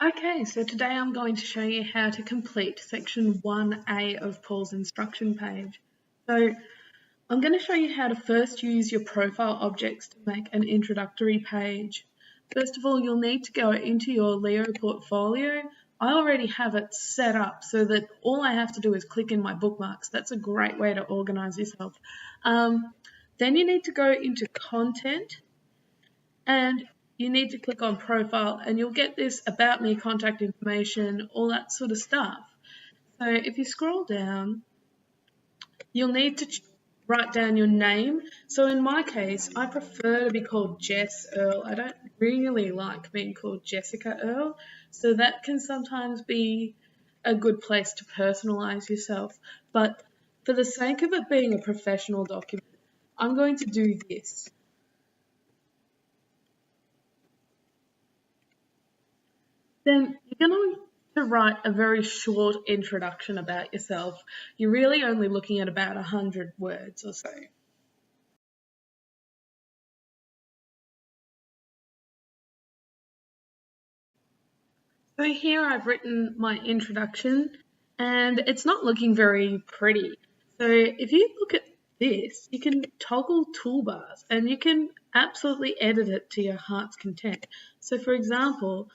Okay, so today I'm going to show you how to complete Section 1A of Paul's instruction page. So I'm going to show you how to first use your profile objects to make an introductory page. First of all, you'll need to go into your Leo portfolio. I already have it set up so that all I have to do is click in my bookmarks. That's a great way to organize yourself. Then you need to go into content and you need to click on profile and you'll get this about me, contact information, all that sort of stuff. So if you scroll down, you'll need to write down your name. So in my case, I prefer to be called Jess Earl. I don't really like being called Jessica Earl. So that can sometimes be a good place to personalize yourself. But for the sake of it being a professional document, I'm going to do this. Then you're going to write a very short introduction about yourself. You're really only looking at about 100 words or so. So here I've written my introduction and it's not looking very pretty. So if you look at this, you can toggle toolbars and you can absolutely edit it to your heart's content. So for example,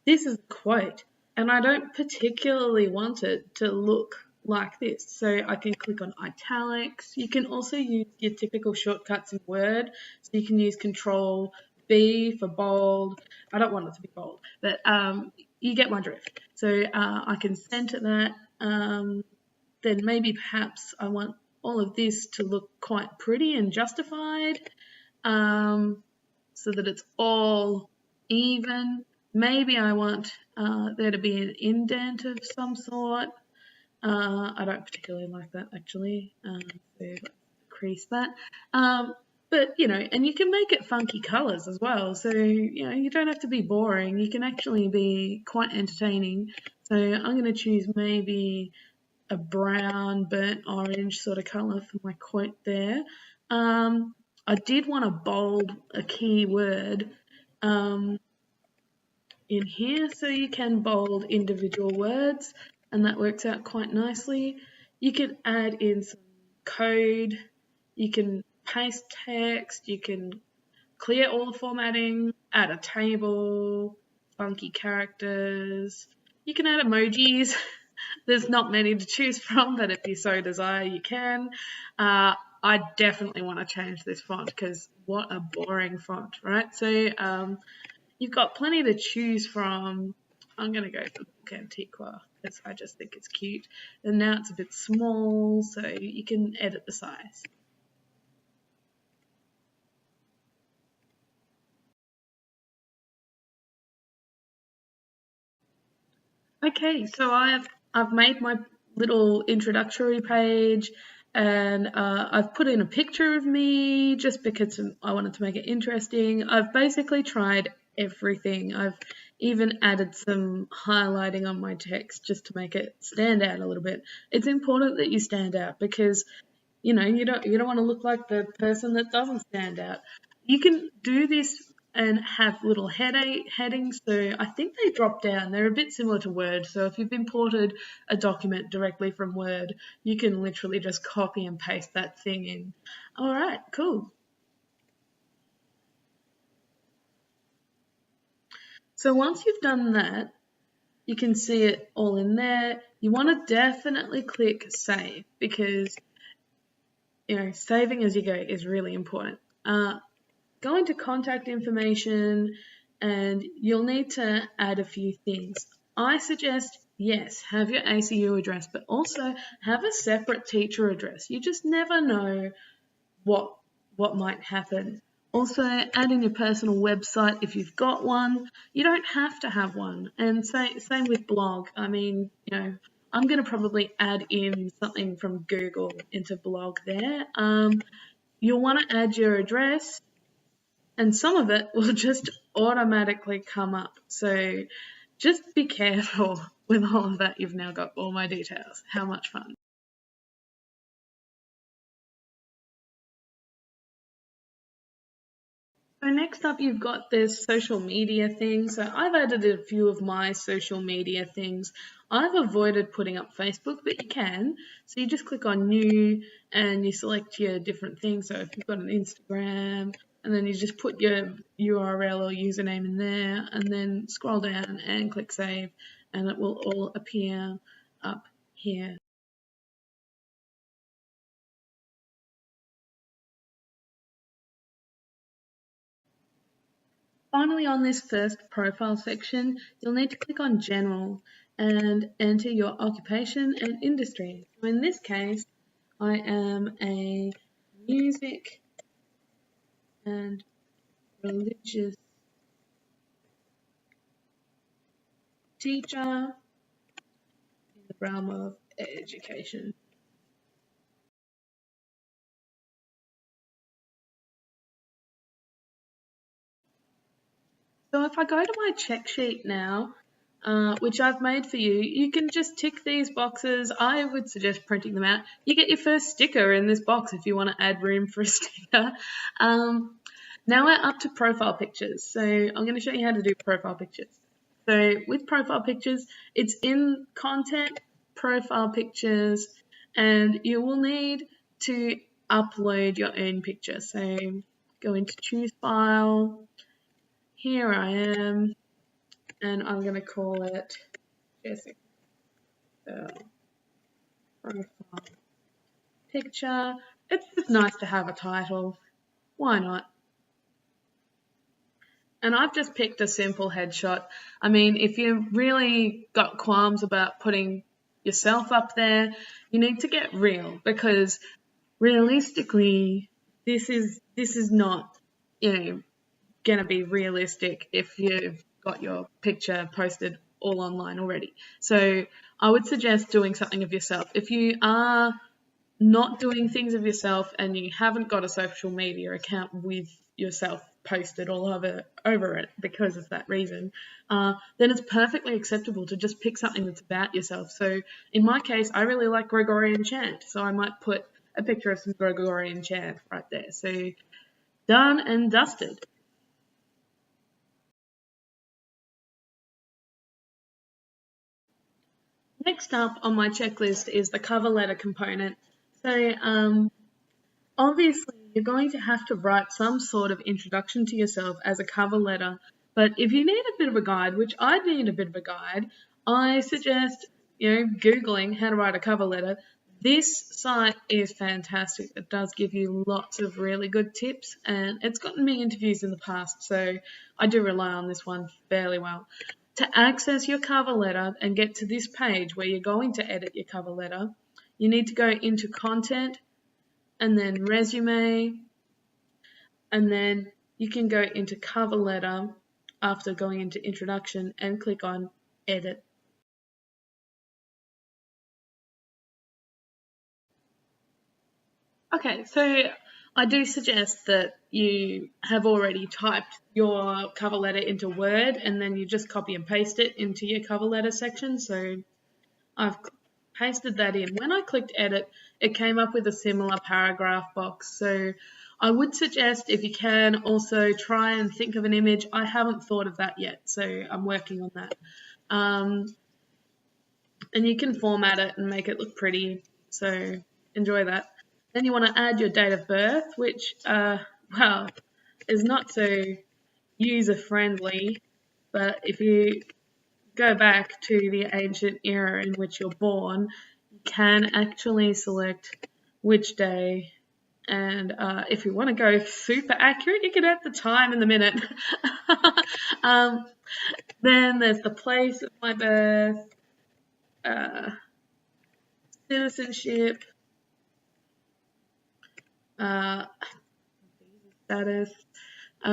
this is a quote and I don't particularly want it to look like this. So I can click on italics. You can also use your typical shortcuts in Word. So you can use Control B for bold. I don't want it to be bold, but you get my drift. So I can center that. Then maybe perhaps I want all of this to look quite pretty and justified, so that it's all even. Maybe I want there to be an indent of some sort. I don't particularly like that actually, so let's decrease that. But, and you can make it funky colours as well. So, you don't have to be boring. You can actually be quite entertaining. So I'm going to choose maybe a brown, burnt orange sort of colour for my quote there. I did want to bold a key word in here, so you can bold individual words and that works out quite nicely. You can add in some code, you can paste text, you can clear all the formatting, add a table, funky characters, you can add emojis. There's not many to choose from, but if you so desire, you can. I definitely want to change this font because what a boring font, right? So you've got plenty to choose from. I'm going to go for Book Antiqua because I just think it's cute. And now it's a bit small, so you can edit the size. Okay, so I've made my little introductory page and I've put in a picture of me just because I wanted to make it interesting. I've basically tried everything. I've even added some highlighting on my text just to make it stand out a little bit. It's important that you stand out because you don't want to look like the person that doesn't stand out. You can do this and have little headings. So I think they drop down. They're a bit similar to Word. So if you've imported a document directly from Word, you can literally just copy and paste that thing in. All right, cool. So once you've done that, you can see it all in there. You want to definitely click Save because saving as you go is really important. Go into contact information and you'll need to add a few things. I suggest, yes, have your ACU address, but also have a separate teacher address. You just never know what might happen. Also, add in your personal website if you've got one. You don't have to have one. And same with blog. I mean, I'm going to probably add in something from Google into blog there. You'll want to add your address and some of it will just automatically come up. So just be careful with all of that. You've now got all my details. How much fun. So next up, you've got this social media thing. So I've edited a few of my social media things. I've avoided putting up Facebook, but you can. So you just click on new and you select your different things. So if you've got an Instagram, and then you just put your URL or username in there, and then scroll down and click save, and it will all appear up here. Finally, on this first profile section, you'll need to click on General and enter your occupation and industry. So in this case, I am a music and religious teacher in the realm of education. So if I go to my check sheet now, which I've made for you, you can just tick these boxes. I would suggest printing them out. You get your first sticker in this box if you want to add room for a sticker. Now we're up to profile pictures. So I'm going to show you how to do profile pictures. So with profile pictures, it's in content, profile pictures, and you will need to upload your own picture. So go into choose file. Here I am, and I'm going to call it Jessica profile picture. It's just nice to have a title. Why not? And I've just picked a simple headshot. I mean, if you really got qualms about putting yourself up there, you need to get real, because realistically, this is not, going to be realistic if you've got your picture posted all online already. So I would suggest doing something of yourself. If you are not doing things of yourself and you haven't got a social media account with yourself posted all over it because of that reason, then it's perfectly acceptable to just pick something that's about yourself. So in my case, I really like Gregorian chant, so I might put a picture of some Gregorian chant right there. So done and dusted. Next up on my checklist is the cover letter component. So obviously you're going to have to write some sort of introduction to yourself as a cover letter, but if you need a bit of a guide, which I need a bit of a guide, I suggest Googling how to write a cover letter. This site is fantastic. It does give you lots of really good tips, and it's gotten me interviews in the past, so I do rely on this one fairly well. To access your cover letter and get to this page where you're going to edit your cover letter, you need to go into Content and then Resume, and then you can go into Cover Letter after going into Introduction and click on Edit. Okay, so I do suggest that you have already typed your cover letter into Word and then you just copy and paste it into your cover letter section. So I've pasted that in. When I clicked edit, it came up with a similar paragraph box. So I would suggest, if you can, also try and think of an image. I haven't thought of that yet, so I'm working on that. And you can format it and make it look pretty, so enjoy that. Then you want to add your date of birth, which, well, is not so user-friendly, but if you go back to the ancient era in which you're born, you can actually select which day, and if you want to go super accurate, you can add the time and the minute. Then there's the place of my birth, citizenship, status. I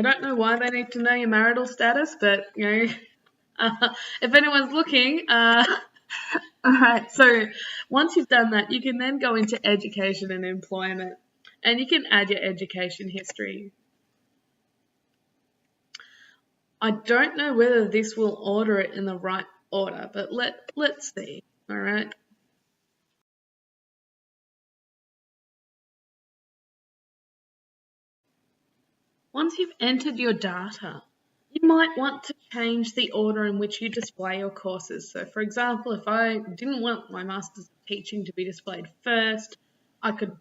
don't know why they need to know your marital status, but if anyone's looking, all right. So once you've done that, you can then go into education and employment, and you can add your education history. I don't know whether this will order it in the right order, but let's see. All right. Once you've entered your data, you might want to change the order in which you display your courses. So for example, if I didn't want my Masters of Teaching to be displayed first, I could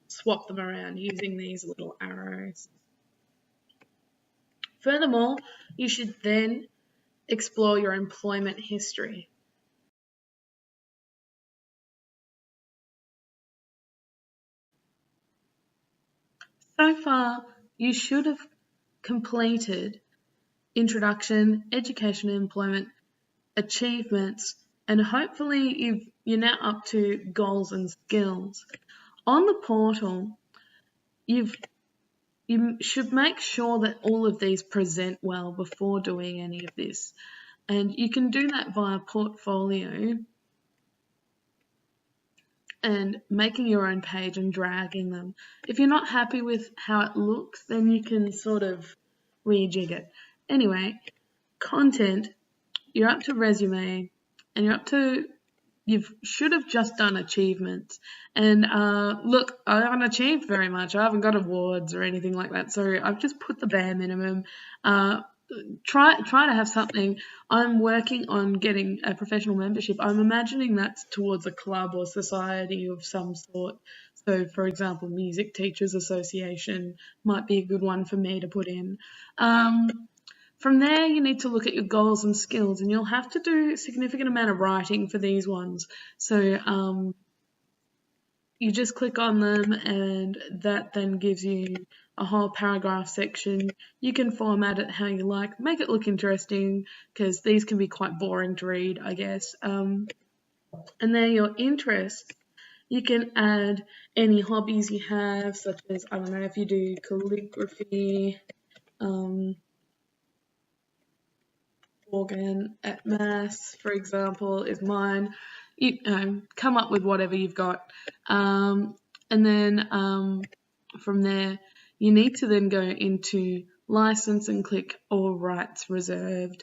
swap them around using these little arrows. Furthermore, you should then explore your employment history. So far, you should have completed introduction, education and employment, achievements, and hopefully you're now up to goals and skills. On the portal, you should make sure that all of these present well before doing any of this. And you can do that via portfolio and making your own page and dragging them. If you're not happy with how it looks, then you can sort of rejig it. Anyway, content, you're up to resume, and you're up to, you should have just done achievements. And look, I haven't achieved very much. I haven't got awards or anything like that, so I've just put the bare minimum. Try to have something. I'm working on getting a professional membership. I'm imagining that's towards a club or society of some sort. So, for example, Music Teachers Association might be a good one for me to put in. From there, you need to look at your goals and skills, and you'll have to do a significant amount of writing for these ones. So you just click on them, and that then gives you a whole paragraph section. You can format it how you like, make it look interesting, because these can be quite boring to read, I guess. And then your interests. You can add any hobbies you have, such as, I don't know, if you do calligraphy, organ at mass, for example, is mine. You come up with whatever you've got. And then from there, you need to then go into license and click all rights reserved.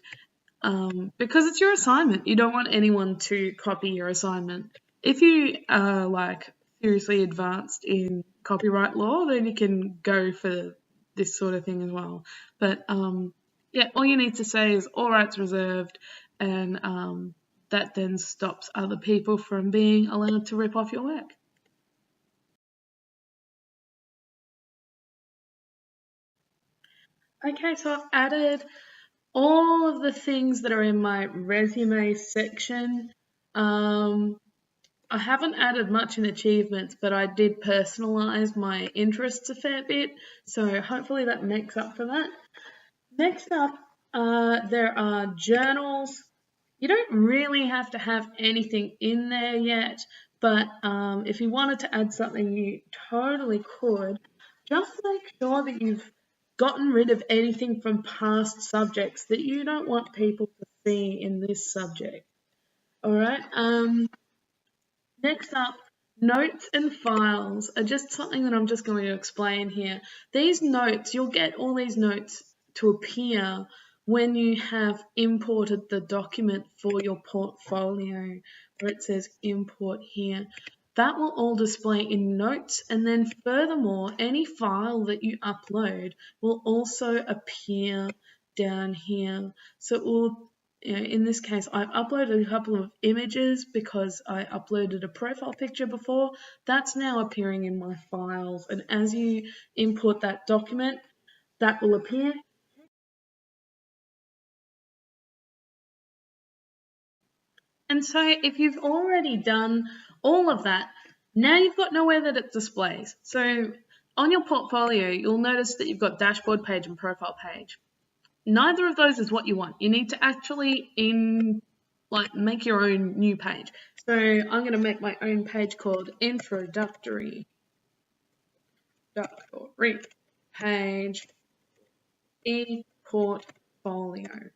Because it's your assignment. You don't want anyone to copy your assignment. If you are like seriously advanced in copyright law, then you can go for this sort of thing as well. But yeah, all you need to say is all rights reserved, and that then stops other people from being allowed to rip off your work. Okay, so I've added all of the things that are in my resume section. I haven't added much in achievements, but I did personalize my interests a fair bit, so hopefully that makes up for that. Next up, there are journals. You don't really have to have anything in there yet, but if you wanted to add something, you totally could. Just make sure that you've gotten rid of anything from past subjects that you don't want people to see in this subject. All right. Next up, notes and files are just something that I'm just going to explain here. These notes, you'll get all these notes to appear when you have imported the document for your portfolio, where it says import here. That will all display in notes, and then furthermore, any file that you upload will also appear down here. So it will, in this case, I've uploaded a couple of images because I uploaded a profile picture before. That's now appearing in my files, and as you import that document, that will appear. And so if you've already done all of that, now you've got nowhere that it displays. So on your portfolio, you'll notice that you've got dashboard page and profile page. Neither of those is what you want. You need to actually make your own new page. So I'm going to make my own page called introductory page ePortfolio.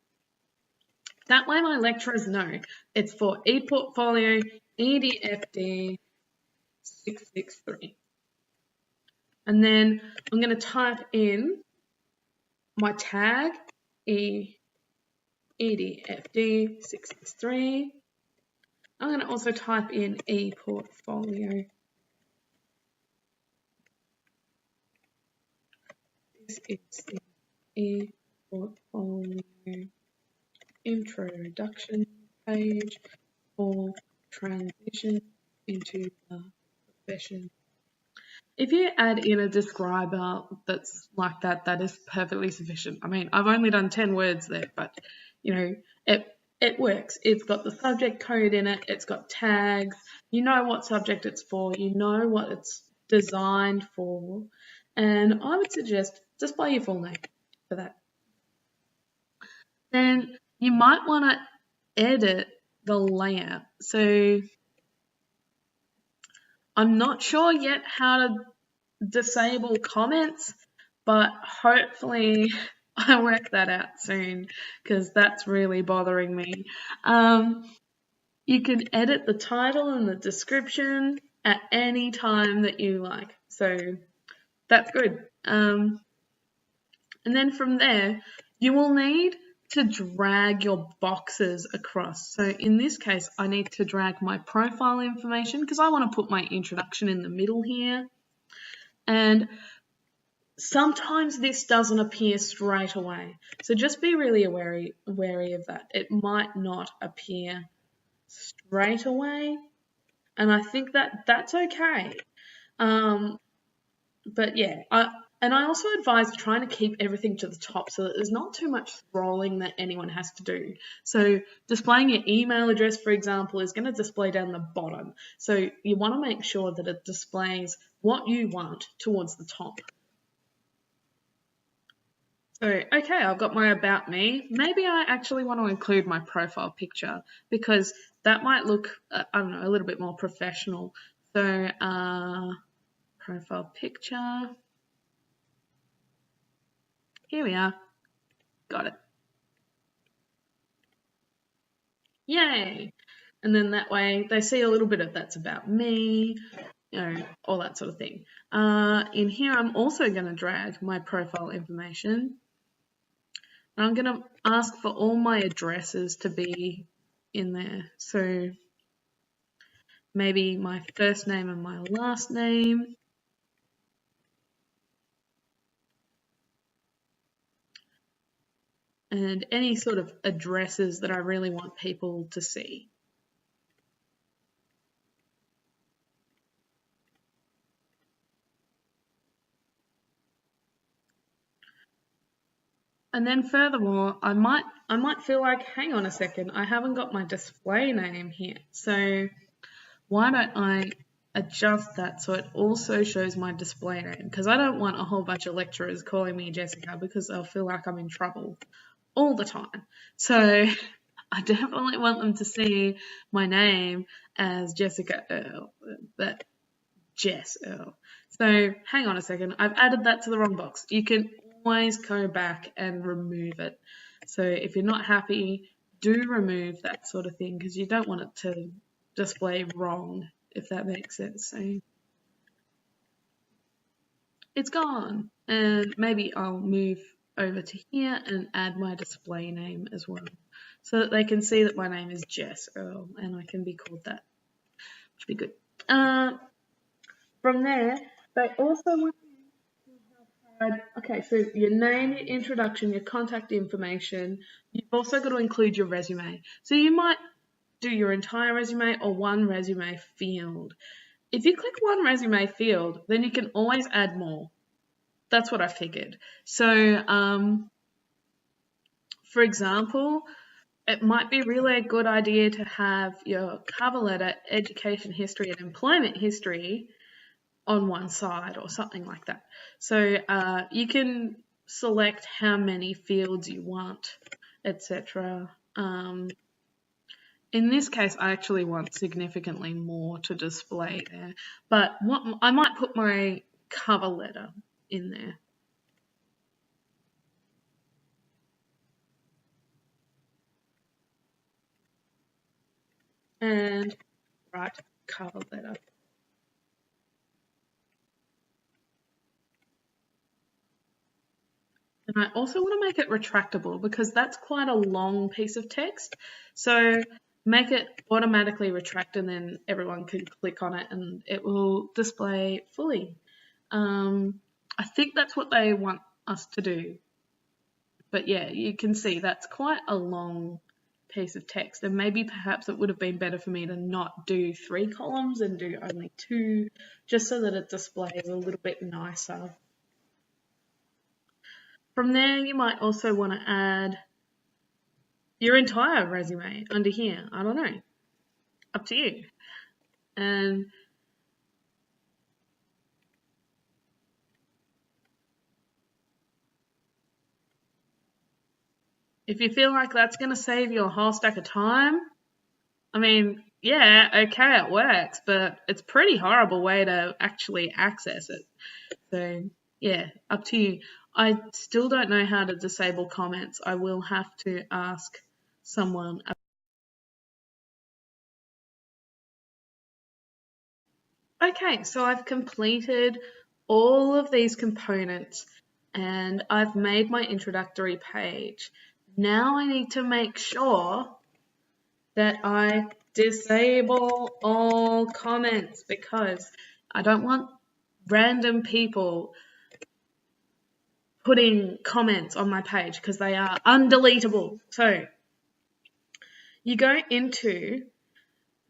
That way my lecturers know it's for ePortfolio EDFD663. And then I'm going to type in my tag EDFD663. I'm going to also type in ePortfolio. This is the ePortfolio introduction page for transition into the profession. If you add in a describer that's like that, that is perfectly sufficient. I mean, I've only done 10 words there, but you know, it works. It's got the subject code in it, it's got tags, you know what subject it's for, you know what it's designed for, and I would suggest display your full name for that. Then you might want to edit the layout. So I'm not sure yet how to disable comments, but hopefully I work that out soon because that's really bothering me. You can edit the title and the description at any time that you like, so that's good. And then from there, you will need to drag your boxes across. So in this case, I need to drag my profile information because I want to put my introduction in the middle here. And sometimes this doesn't appear straight away. So just be really wary of that. It might not appear straight away. And I think that that's okay. But yeah, I also advise trying to keep everything to the top so that there's not too much scrolling that anyone has to do. So displaying your email address, for example, is going to display down the bottom. So you want to make sure that it displays what you want towards the top. So, okay, I've got my about me. Maybe I actually want to include my profile picture because that might look, I don't know, a little bit more professional. So, profile picture. Here we are. Got it. Yay! And then that way they see a little bit of that's about me, you know, all that sort of thing. In here, I'm also going to drag my profile information. And I'm going to ask for all my addresses to be in there. So maybe my first name and my last name. And any sort of addresses that I really want people to see. And then furthermore, I might feel like, hang on a second, I haven't got my display name here. So why don't I adjust that so it also shows my display name? Because I don't want a whole bunch of lecturers calling me Jessica because they'll feel like I'm in trouble all the time. So I definitely want them to see my name as Jessica Earle, but Jess Earle. So hang on a second, I've added that to the wrong box. You can always go back and remove it. So if you're not happy, do remove that sort of thing because you don't want it to display wrong, if that makes sense. So it's gone. And maybe I'll move over to here and add my display name as well so that they can see that my name is Jess Earle and I can be called that, which would be good. From there, they also want to have, okay, so your name, your introduction, your contact information. You've also got to include your resume. So you might do your entire resume or one resume field. If you click one resume field, then you can always add more. That's what I figured. So, for example, it might be really a good idea to have your cover letter, education history, and employment history on one side or something like that. So you can select how many fields you want, etc. In this case, I actually want significantly more to display there, but I might put my cover letter in there. And write cover letter. And I also want to make it retractable because that's quite a long piece of text. So make it automatically retract and then everyone can click on it and it will display fully. I think that's what they want us to do. But yeah, you can see that's quite a long piece of text, and maybe perhaps it would have been better for me to not do 3 columns and do only 2, just so that it displays a little bit nicer. From there, you might also want to add your entire resume under here. I don't know, up to you. And if you feel like that's going to save you a whole stack of time, I mean, yeah, okay, it works, but it's a pretty horrible way to actually access it. So yeah, up to you. I still don't know how to disable comments. I will have to ask someone. Okay, so I've completed all of these components and I've made my introductory page. Now I need to make sure that I disable all comments because I don't want random people putting comments on my page because they are undeletable. So you go into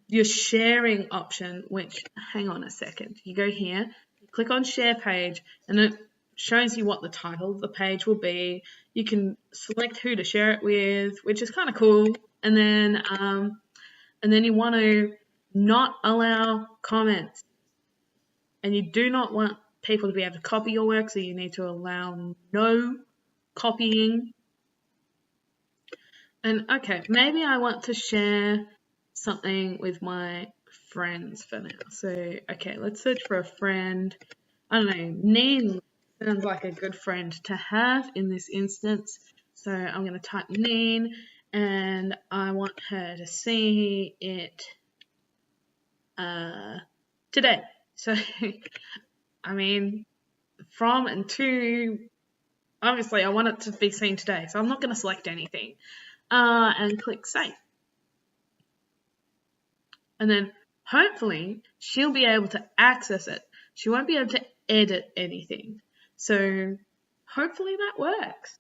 your sharing option, which, hang on a second, you go here, you click on share page, and it shows you what the title of the page will be. You can select who to share it with, which is kind of cool. And then you want to not allow comments, and you do not want people to be able to copy your work, so you need to allow no copying. And okay, maybe I want to share something with my friends for now. So, okay, let's search for a friend. I don't know, Neen sounds like a good friend to have in this instance. So I'm going to type Neen, and I want her to see it today. So, I mean, from and to, obviously I want it to be seen today, so I'm not going to select anything. And click save. And then hopefully she'll be able to access it. She won't be able to edit anything. So hopefully that works.